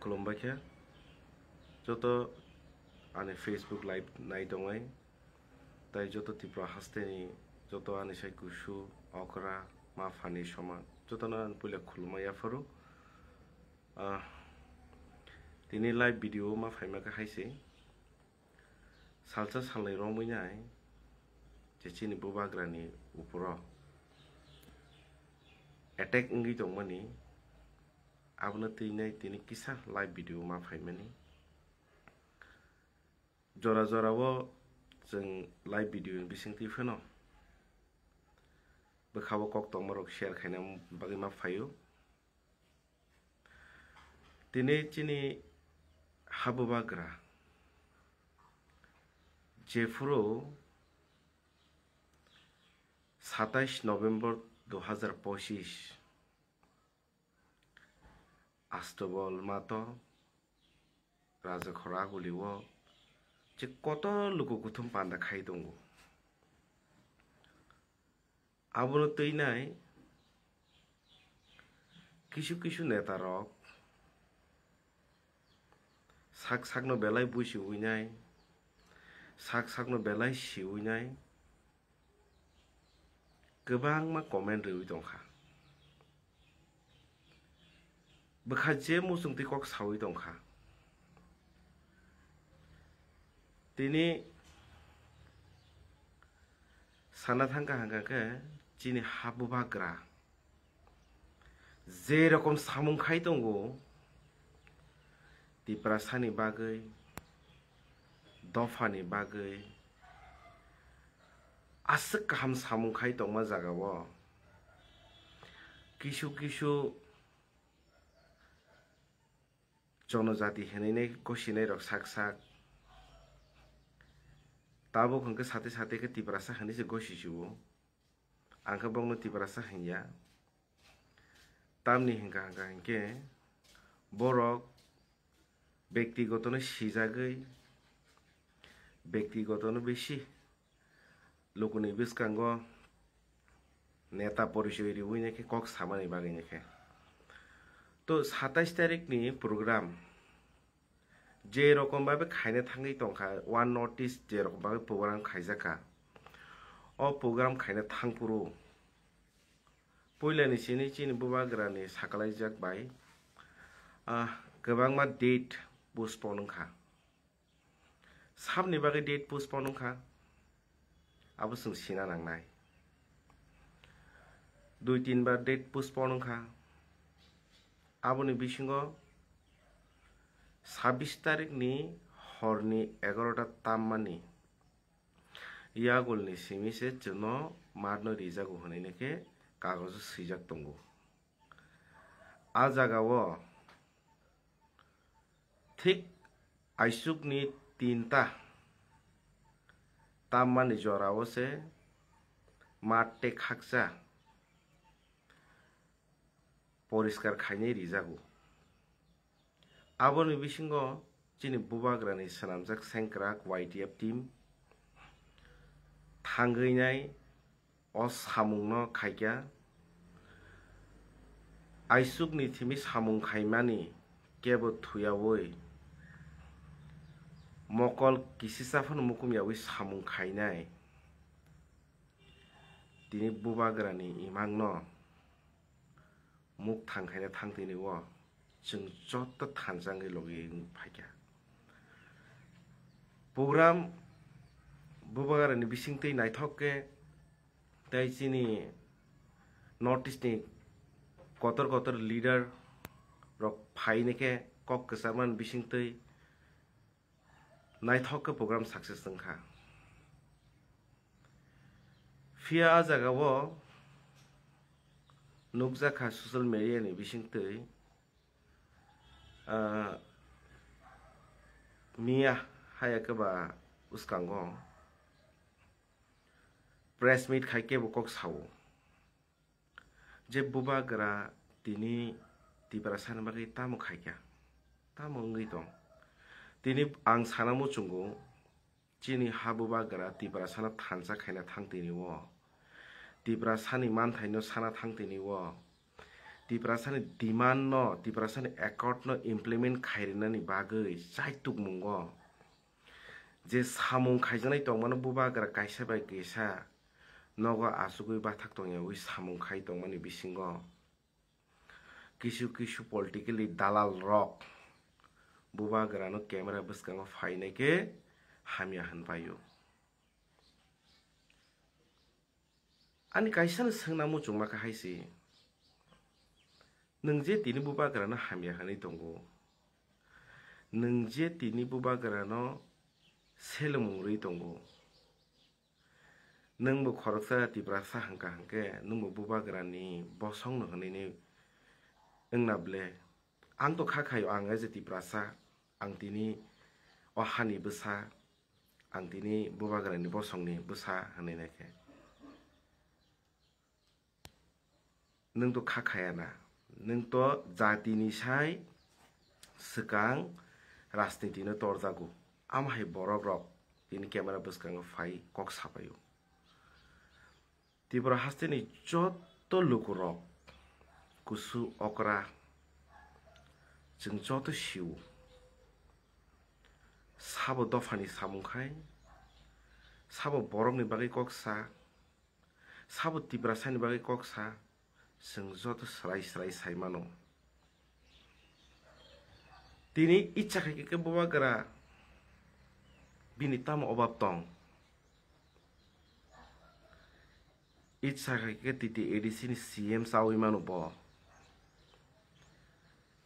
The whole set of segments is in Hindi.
खुलुमबाय जत आने फेसबुक लाइव नाय दंगाय ताई जत त्रिपुरा हास्तेनि जत आने साइ गुसु अकरा माफानि समा जतनो आन पुले खुलुमया फरो दिनै लाइव भिडिअ मा फाइमाखा हाइसे सालसा सालनै रमैनाय जेचिनि बुबाग्रानि उपरा एटेक इंगि दंमानि आबनो तैनाय दिनै किसा लाइव भिडिअ मा फाइमानि जरा जरावो जों लाइव भिडिअ बिसिंति फेनो बखाबो कक तमरक शेयर खायना बागै मा फायो दिनै चिनि हाबुबाग्रा जेफुरो 27 नवेम्बर 2025 आस्तबल मातो राजा खरा गुलिवो जे कत लुगु गुथुम पान्दा खाइ दंगो आबनो तैनाय किसु किसु नेता रक साक साकनो बेलाय बुसि उइनाय साक साकनो बेलाय सि उइनाय गोबां मा कमेन्ट रिउ दंखा बखा जे मुसुंति कक सावि दंखा दिनै साना थांगा हांगाके चिनि हाबुबाग्रा जे रकम सामुं खाइ दंगो त्रिपुरा सानि बागै दफानि बागै आसक गाहाम सामुं खाइ दंमा जागावो किसु किसु जनजाति हेनैनाय गसिनाय रक साक साक ताबो खंके साथे साथे के त्रिपुरा सा हनि से गसिसुबो आंखा बंनो त्रिपुरा सा हइया तामनि हिंगा हांगा हिंके बरक व्यक्तिगतनो सिजागै व्यक्तिगतनो बेसि लोकनि बिस्कांगो नेता परिचय रिउइनेके कक सामानि बागैनेके तो 27 तारिख नि प्रोग्राम जे रकम भाबे खायनो थाङै दंखा वान नॉर्थ ईस्ट जे रकम भाबे प्रोग्राम खायजाका अ प्रोग्राम खायनो थांपुरो पयलानि सिनि चिनि बुबाग्रानि साकालाय जाक बाय गोबां मा डेट पोस्टपोन खा सामनि बागै डेट पोस्टपोन खा आबो जों सिना नांनाय 2-3 बार डेट पोस्टपोन खा आबोनि बिसिंगो 26 तारिख नि हरनि 11टा ताममानि यागुलनि सिमिसे जनो मारनो रिजागु होनैनेके कागज सैजाक दंगो आ जागावो ठीक आइसुकनि 3टा ताममानि जरावो से माटे खाकजा परिष्कार खायनै रिजागु आबोनि बिसिंगो चिनि बुबाग्रानि सनामजाक सेंक्राक YTF टीम थांगैनाय अ सामुंनो खायग्या आइसुकनि थिमि सामुं खायमानि केबो थुयावै मकल किसिसाफन मुकुमयावै सामुं खायनाय दिनै बुबाग्रानि इमांनो मुख थांखायना थांदैनिवो जों जत थानजाङै लगै फायग्या प्रोग्राम बुबाग्रानि बिसिंतै नायथकके ताइचिनि नॉर्थ ईस्टनि कतर कतर लीडर रक फाइनेके कक कसारमान बिसिंतै नायथकके प्रोग्राम सक्सेस दंखा फिया जागावो नुकजाखा सोशल मीडिया नि बिसिंतै मिया हायाकबा उसकांगो प्रेस मीट खाइके बकक सावो जे बुबाग्रा दिनै त्रिपुरा सानि बागै तामो खायग्या तामो ओंगै दं दिनै आं सानामु चुंगो चिनि हाबुबाग्रा त्रिपुरा साना थानजा खायना थांदैनिवो त्रिपुरा सानि मानथायनो साना थांदैनिवो tiprasani demand no tiprasani accord no implement khairinani bagui chaituk mungo je samung khaijanai tongmano bubagra kaisa bai kaisa nogo asugui bathak tongya ui samung khai tongmani bisingo kisu politically dalal rok bubagra no camera bwskango phainai ke hamya hanpayo ani kaisa no sengna muchungma ka haisi nung je tini bubagra no hamya hanai tongo nung je tini bubagra no selumungri tongo nung bo khoroksa tiprasa hangka hangke nung bo bubagra ni bosong no hanini engnable ang to khakhayo ang je tiprasa ang tini ohani bwsa ang tini bubagra ni bosong ni bwsa hanai nake nung to khakaya na nung to jati ni sai sekang rajniti no torjago amhai borok rok tini camera bwskango phai kok sapayo Tripura haste ni joto lukurok kusu okra jeng joto siu sabo dofani samungkhai sabo borok ni bagai koksa sabo Tripura ni bagai koksa jeng joto srai saimano tini icha khai ke bubagra bini tamo obab tong icha khai ke titi ADC ni CM sawi mano bo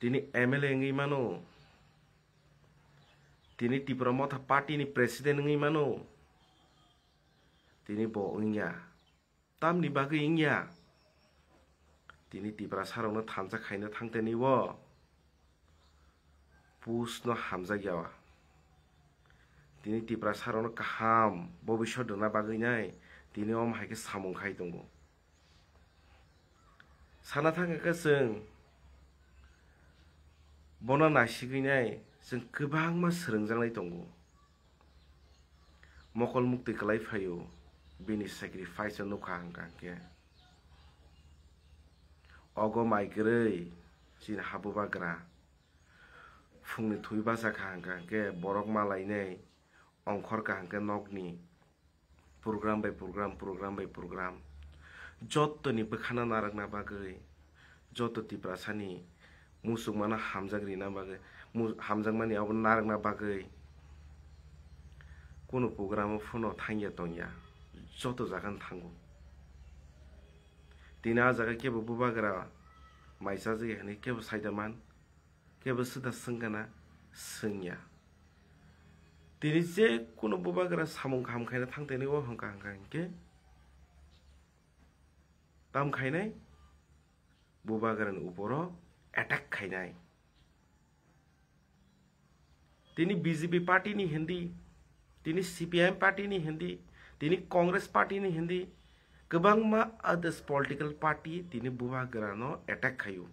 tini MLA ngi mano tini Tripura motha party ni president ngi mano tini bo ingya tam ni bagai ingya tini Tripura sarong no thamja khaina thangteni wo pus no hamja gyawa tini Tripura sarong no kaham bobishot dona bagai nai tini om haike samung khai tongo sana thangka जों bono nasigui nai जों गोबांमा सोलोंजानाय tongo mokol mukti kalai phayo bini sacrifice no khangka ke ogo maigrei jin habubagra fungni thui basa khangka ke borok malai nei ongkhor kahangke nokni program by program joto ni bkhana naragna bagai joto Tripura sani musukmano hamjagri na bagai hamjagmani abo naragna bagai kono program phono thangya tongya joto jagan thango tina jaga kebo bubagra maisa je hani kebo saidaman kebo sida sengana sengya tini je kono bubagra samung kham khaina thangteni wo hangka ke tam khainai bubagra ni uporo attack khainai tini BJP party ni hindi tini CPIM party ni hindi tini Congress party ni hindi gobangma others political party tini bubagra no attack khayo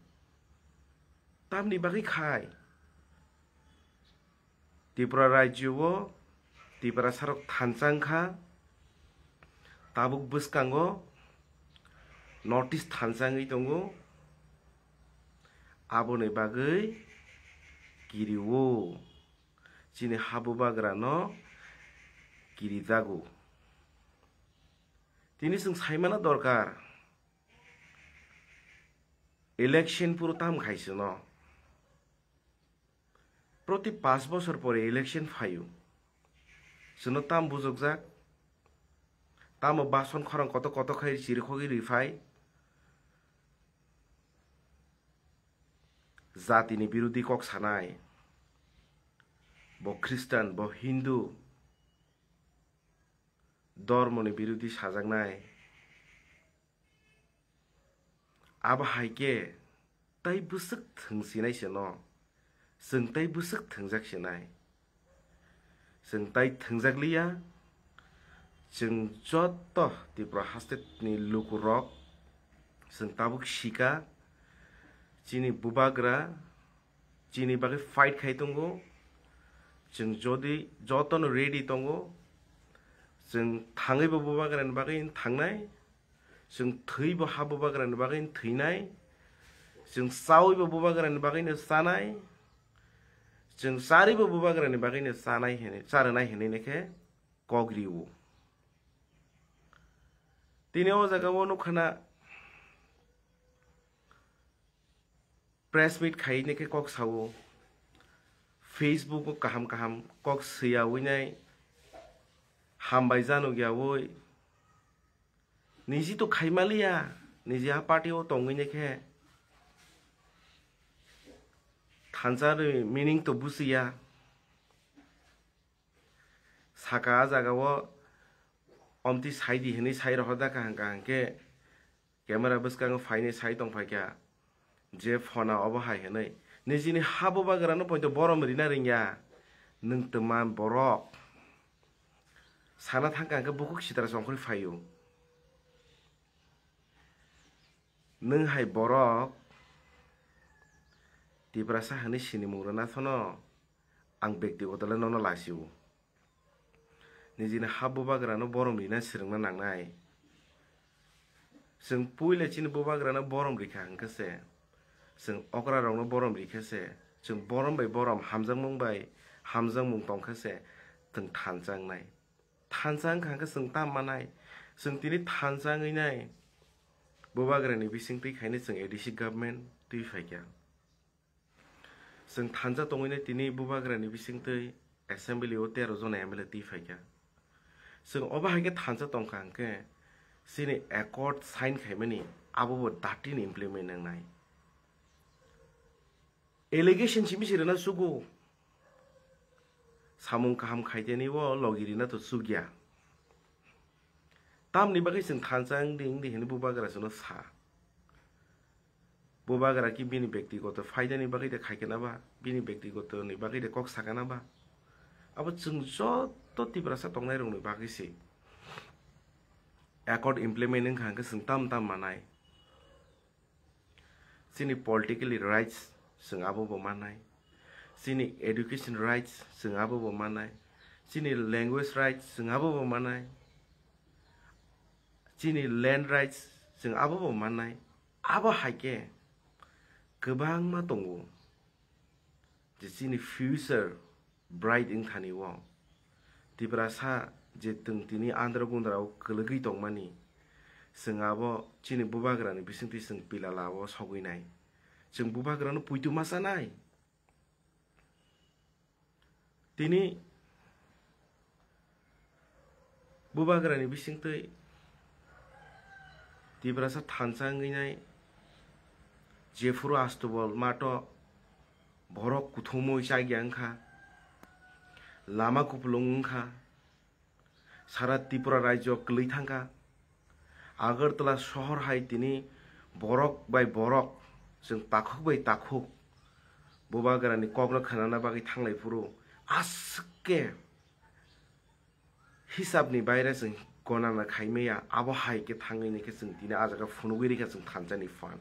tam ni bagi khai Tripura rajyo wo Tripura sarok thanchangkha tabuk bwskango notice thanchangui tongo aboni bagai kiriwo chini habubagra no kirijago tini जों saimana dorkar election puro tam khaise no প্রতি 5 বছর পরে ইলেকশন ফাইও जोंनो ताम बुजोगजाक ताम बासन खरं कत खाइ चिरखगि रिफाइ जातिनि बिरोधी कक सानाय ब ख्रिस्टान ब हिंदू धर्मनि बिरोधी साजांनाय आब हाइके ताइ बुसक थंसिनायसो न जों ताइ बुसक थंजाकसिनाय जों ताइ थंजाकलिया जों जत Tripura हास्टेटनि लुकुरक जों ताबुक सिका चिनि बुबाग्रा चिनि बागै फाइट खाइतंगो जों जदि जतन रेडी तंगो जों थाङैबो बुबाग्रानि बागै थांनाय जों थैबो हाबुबाग्रानि बागै थैनाय जों सावैबो बुबाग्रानि बागैनो सानाय जों सारैबो बुबाग्रानि बागैनो सानाय हेने सारनाय हेनेनेखे कग्रिउ दिनै अ जागाव नखाना प्रेस मीट खाइनेखे कक सावो फेसबुक काहाम काहाम कक सैयावैनाय हामबाय जानो गैयावै निजी तो खाइमालिया निजी हा पार्टीआव तंगैनेखे थानसारो मीनिंग तो बुजिया साका जागाव अमती साइडी हेने साइ रहदा काहां काहां के कैमरा बसकांग फाइने साइ दं फाइका जे फना अबहाय हेने निजिनि हाबो बागरानो पॉइंट बरम रिना रिंया नों तमान बरक साना थांकांग बुकुक सितारा संखरि फायो नों हाय बरक दिब्रासा हने सिनि मुरना थनो आं व्यक्तिगतले ननो लासिउ निजिनि हाबो बागरानो बरम रिना सिरंना नांनाय जों पुइले चिनि बुबाग्रानो बरम रिखा हंकसे जों अकरा रावनो बरम रिखेसे जों बरम बाय बरम हामजां मुं तंखसे जों थानजांनाय थानजां खांखो जों तामानाय जों तिनि थानजाङैनाय बुबाग्रानि बिसिं तैखायनो जों एडिसि गभर्नमेन्ट तै फाइका जों थानजा तंगैनाय तिनि बुबाग्रानि बिसिं तै एसेम्बलियाव 13 जन एमएलए तै फाइका जों अबाहायके थानजा तंखांके सिनि एकॉर्ड साइन खाइमानि आबो दाटिन इम्प्लीमेंट नांनाय एलिगेशन सिमिसिरना सुगु सामुं काहाम खाइतेनि वो लगिरिना तो सुगिया तामनि बागै जों थानजां दिं दिहिन बुबाग्रा जोनो सा बुबाग्रा कि बिनि व्यक्तिगत फायदानि बागै दे खाइकेनाबा बिनि व्यक्तिगत नि बागै दे कक साकानाबा अब जों जत्तो तिब्रासा तंनाय रंनि बागैसि एकॉर्ड इम्प्लीमेंट खांके जों ताम मानाय जोंनि पलिटिकली राइट्स जों आबो मानाय जोंनि एडुकेशन राइट्स जों आबो मानाय जोंनि लैंग्वेज राइट्स जों आबो मानाय जोंनि लैंड राइट्स जों आबो मानाय आबो हाइके गोबां मा दंगो जे जोंनि फ्यूचर ब्राइट इन थानिव दिब्रासा जे जों दिनै आन्ध्र गुन्द्राव गोलगै दंमानि जों आबो जोंनि बुबाग्रानि बिसिंथि जों पिलालाव सावगैनाय जों बुबाग्रानो पुइतु मा जानाय दिनै बुबाग्रानि बिसिंथै दिब्रासा थानजाङैनाय जेफुरु आस्तबल मातो भरक कुथुमो जायगांखा लामा कुपलंखा सारा त्रिपुरा राज्य गोलै थांखा आगरतला शहर हाय दिनै बरक बाय बरक जों ताखुक बाय ताखुक बुबाग्रानि कग्न खानाना बागै थांनायफोरु आसके हिसाबनि बायरा जों गनाना खाइमेया आबो हायके थाङैनिखे जों दिनै आजागा फुनुगैरिखा जों थानजानि फान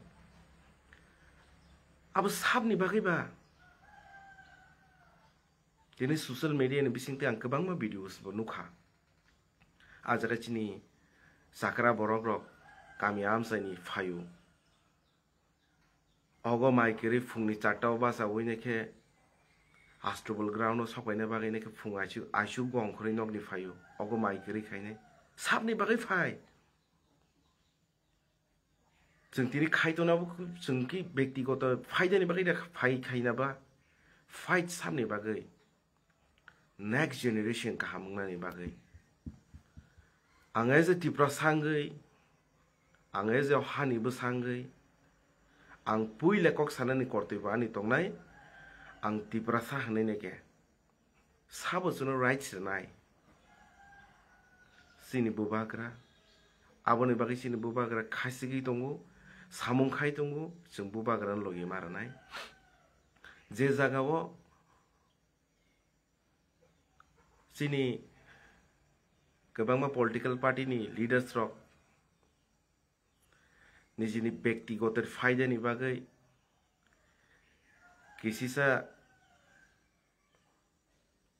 अब साबनि बागैबा दिनै सोशल मीडियानि बिसिंथि आं गोबां भिडिअसबो नुखा आजागा चिनि जाग्रा बरक रक गामि आमसाइनि फायु अगो माइकेरि फुंनि 4टाव बासा वइनेखे आस्ट्रबल ग्राउंड सकायना बागैनेखे फुं आइसु गंखरै नगनि फायु अगो माइकेरि खायने साबनि बागै फाय जों तिनि खायतनाबो जों कि व्यक्तिगत फायदानि बागै फाय खायनाबा फाइट साबनि बागै नेक्स्ट जेनेरेशन काहामंनानि बागै आङे जे तिप्रा सांगै आङे जे हानिबो सांगै आं पुइले कक सानानि करतैबा आनि तंनाय आं तिप्रा सा हनैनेके साबो जुनो राइट्स नाय सिनि बुबाग्रा आबोनि बागै सिनि बुबाग्रा खासिगै दंगो सामुं खाय दंगो जों बुबाग्रान लगे मारनाय जे जागाव सिनि गोबां पलिटिकल पार्टीनि लीडर्स रक निजिनि व्यक्तिगत फायदानि बागै किसिसा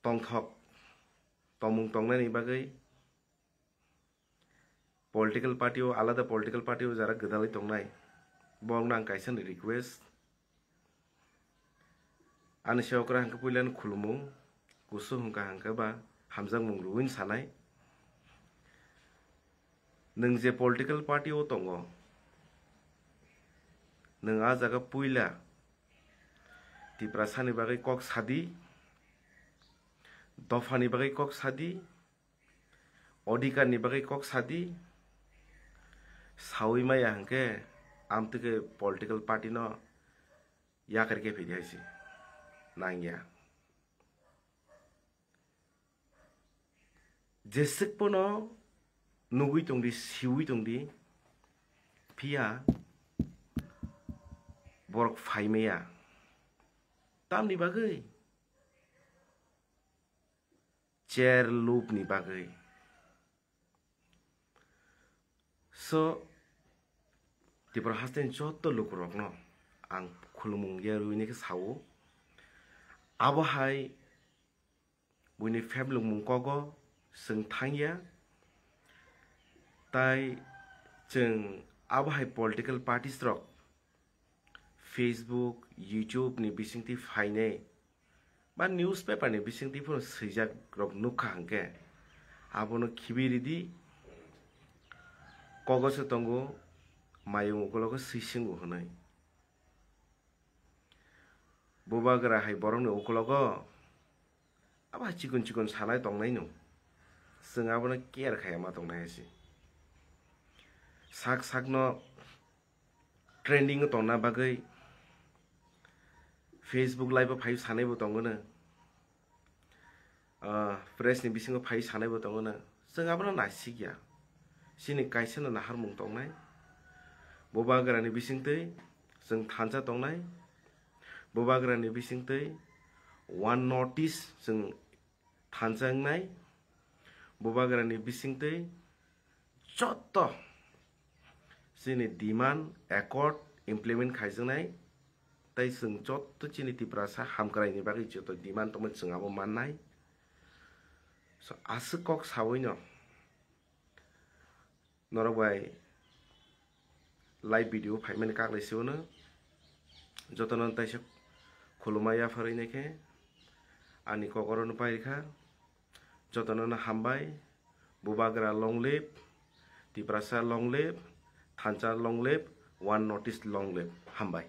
तंथक तमुं तंनायनि बागै पलिटिकल पार्टीआव आलादा पलिटिकल पार्टीआव जारा गदालै तंनाय bong nang kaisa ni request ani shokra hangka puilan khulumung kusu hungka hangka ba hamjang mung ruin sanai nung je political party o tongo nung a jaga puila tiprasa ni bagai kok sadi dofa ni bagai kok sadi odika ni bagai kok sadi sawi maya hangke amtike political party no ya karke phidi nangya jesik pono nugui tongdi siwi tongdi pia borok phaimeya tamni bagai chair loop ni bagai so tipor hasten joto lukurok no ang khulumung yaruini ke sawo abo hai buini family mung kogo sing thangya tai jeng abo hai political parties rok Facebook YouTube ni bisingti faine ba newspaper ni bisingti pun sejak rok nukha hangke abo no khibiridi kogo se tongo mayung ukologo sisingu honai bobagra hai borong ni ukologo aba chikun chikun sanai tongnai no sing abo no care khaya ma tongnai si sak sak no trending tongna bagai Facebook live phai sanai bo tongona press ni bisingo phai sanai bo tongona sing abo no nasigya sini kaisa na nahar mung tongnai bobagra ni bisingtei sing thansa tongnai bobagra ni bisingtei one notice sing thansangnai bobagra ni bisingtei joto sini demand accord implement khaijangnai tai sing joto chini tiprasa hamkrai ni bagi joto demand tongmai sing abo mannai so asukok sawoi no norbai live video phaimen kaklai siwno jotonon taisok khulumaya pharineke ani kokoron pairikha jotonon hambai bobagra long live tiprasa long live thancha long live one notice long live hambai